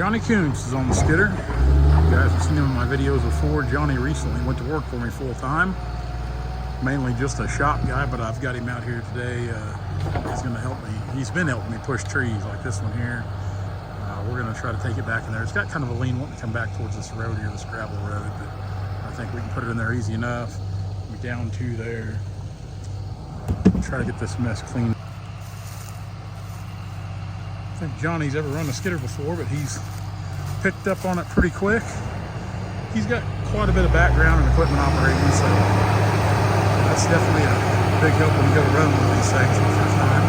Johnny Koontz is on the skidder. You guys have seen him in my videos before. Johnny recently went to work for me full time. Mainly just a shop guy, but I've got him out here today. He's going to help me. He's been helping me push trees like this one here. We're going to try to take it back in there. It's got kind of a lean wanting to come back towards this road here, this gravel road, but I think we can put it in there easy enough. We're down to there. Try to get this mess clean. I think Johnny's ever run a skidder before, but he's picked up on it pretty quick. He's got quite a bit of background in equipment operating, so that's definitely a big help when you go to run one of these things for the first time.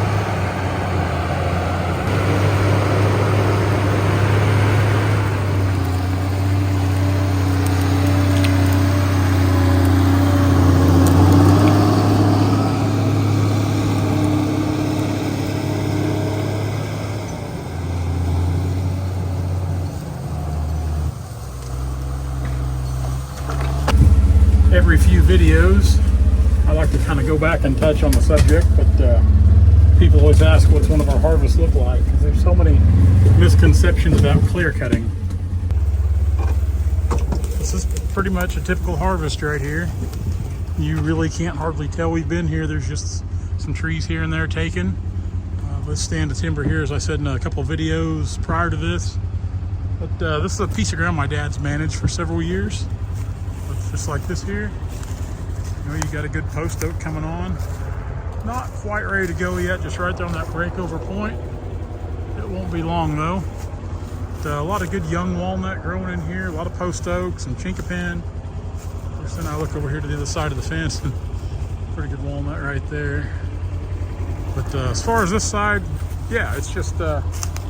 Every few videos, I like to kind of go back and touch on the subject, but people always ask what's one of our harvests look like, because there's so many misconceptions about clear cutting. This is pretty much a typical harvest right here. You really can't hardly tell we've been here. There's just some trees here and there taken. This stand of timber here, as I said in a couple of videos prior to this. But this is a piece of ground my dad's managed for several years. Just like this here. You know, you got a good post oak coming on. Not quite ready to go yet, just right there on that breakover point. It won't be long though. But, a lot of good young walnut growing in here, a lot of post oaks and chinkapin. Just then I look over here to the other side of the fence and pretty good walnut right there. But as far as this side, yeah, it's just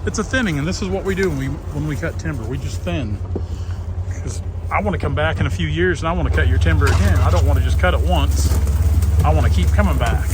it's a thinning, and this is what we do when we cut timber. We just thin. Because I want to come back in a few years and I want to cut your timber again. I don't want to just cut it once. I want to keep coming back.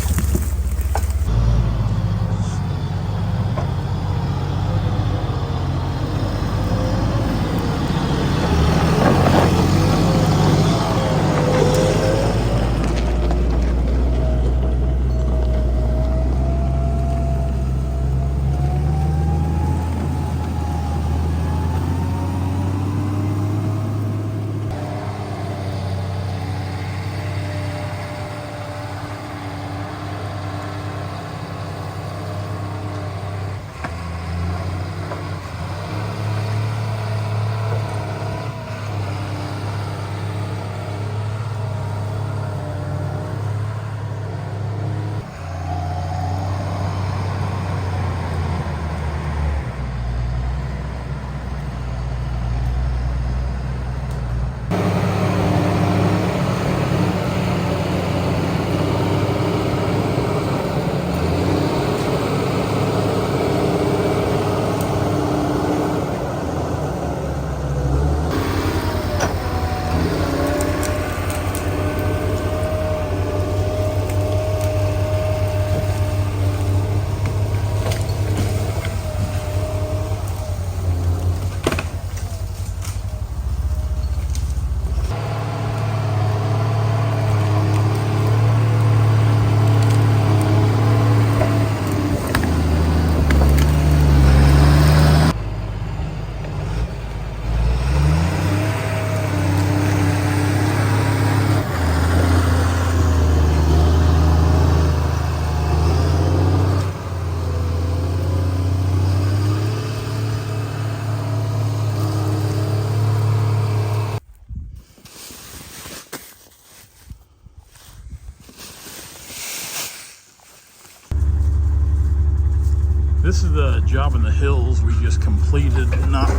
This is the job in the hills we just completed not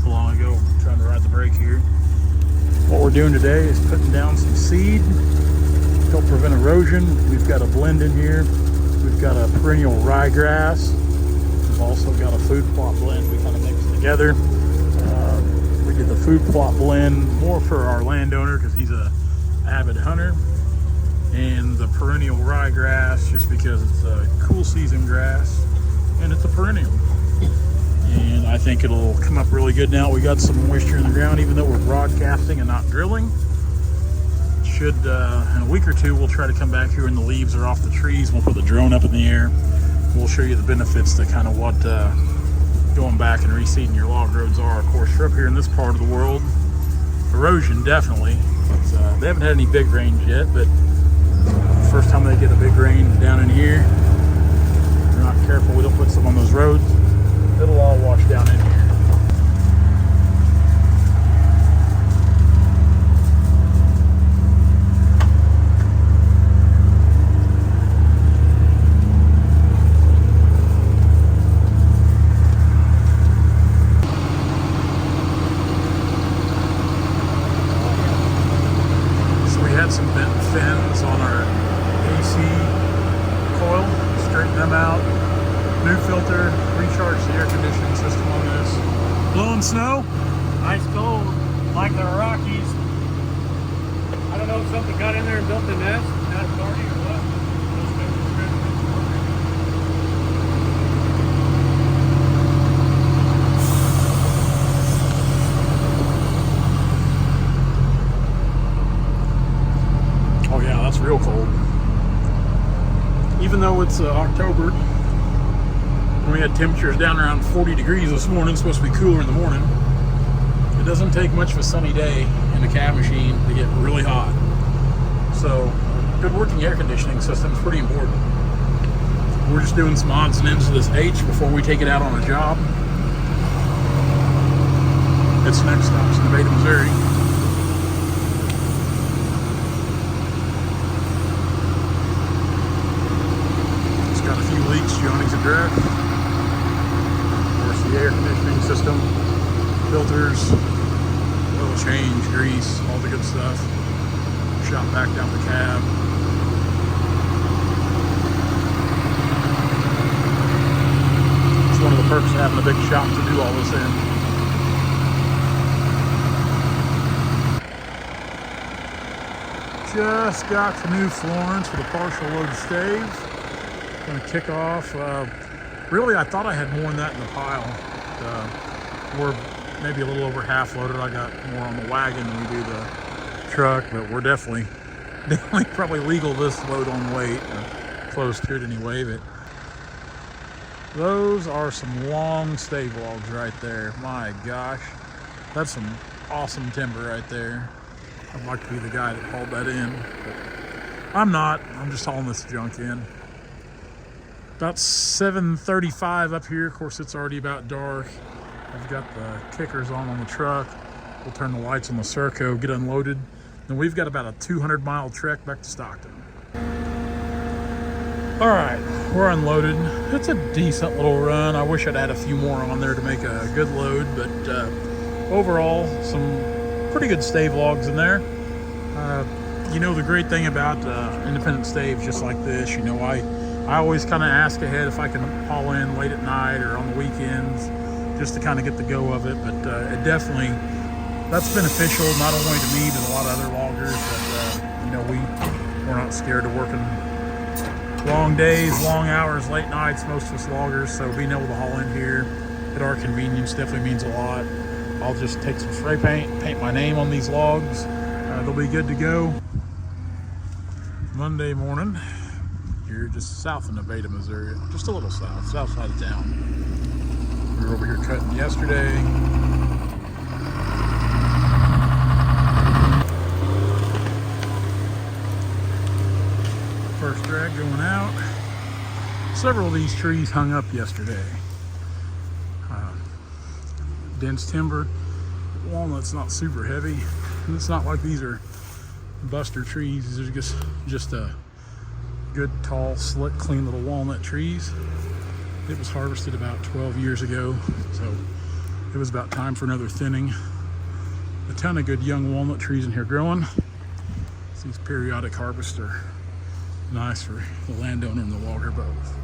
long ago. I'm trying to ride the brake here. What we're doing today is putting down some seed to help prevent erosion. We've got a blend in here. We've got a perennial ryegrass. We've also got a food plot blend we kind of mixed together. We did the food plot blend more for our landowner because he's a avid hunter, and the perennial ryegrass just because it's a cool season grass. And it's a perennial, and I think it'll come up really good now. We got some moisture in the ground, even though we're broadcasting and not drilling. Should in a week or two we'll try to come back here when the leaves are off the trees. We'll put the drone up in the air. We'll show you the benefits to kind of what going back and reseeding your log roads are. Of course, you're up here in this part of the world, erosion definitely. They haven't had any big rains yet, but the first time they get a big rain down in here, if we're not careful, we don't put some on those roads, it'll all wash down in here. Some bent fins on our AC coil, straighten them out, new filter, recharge the air conditioning system on this. Blowing snow? Ice cold, like the Rockies. I don't know if something got in there and built a nest, not a party or what. Oh yeah, that's real cold. Even though it's October, we had temperatures down around 40 degrees this morning. It's supposed to be cooler in the morning. It doesn't take much of a sunny day in the cab machine to get really hot. So, good working air conditioning system is pretty important. We're just doing some odds and ends of this H before we take it out on a job. Its next stop's in Nevada, Missouri. Leaks, Johnny's address. Of course, the air conditioning system, filters, oil change, grease, all the good stuff. Shot back down the cab. It's one of the perks of having a big shop to do all this in. Just got to New Florence with a partial load of staves. Going to kick off. Really, I thought I had more than that in the pile. We're maybe a little over half loaded. I got more on the wagon than we do the truck, but we're definitely probably legal this load on weight, close to it anyway. But those are some long stave logs right there. My gosh, that's some awesome timber right there. I'd like to be the guy that hauled that in, but I'm not. I'm just hauling this junk in. About 7:35 up here. Of course, it's already about dark. I've got the kickers on the truck. We'll turn the lights on the Serco, get unloaded. Then we've got about a 200-mile trek back to Stockton. All right, we're unloaded. It's a decent little run. I wish I'd had a few more on there to make a good load, but overall, some pretty good stave logs in there. You know, the great thing about independent staves just like this, you know, I always kind of ask ahead if I can haul in late at night or on the weekends just to kind of get the go of it. But it definitely, that's beneficial not only to me, but a lot of other loggers. But, you know, we're not scared of working long days, long hours, late nights, most of us loggers. So being able to haul in here at our convenience definitely means a lot. I'll just take some spray paint, paint my name on these logs. They'll be good to go. Monday morning. Here just south of Nevada, Missouri, just a little south side of town. We were over here cutting yesterday. First drag going out. Several of these trees hung up yesterday. Dense timber. Walnut's not super heavy. And it's not like these are buster trees. These are just a good, tall, slick, clean little walnut trees. It was harvested about 12 years ago, so it was about time for another thinning. A ton of good young walnut trees in here growing. These periodic harvests are nice for the landowner and the logger both.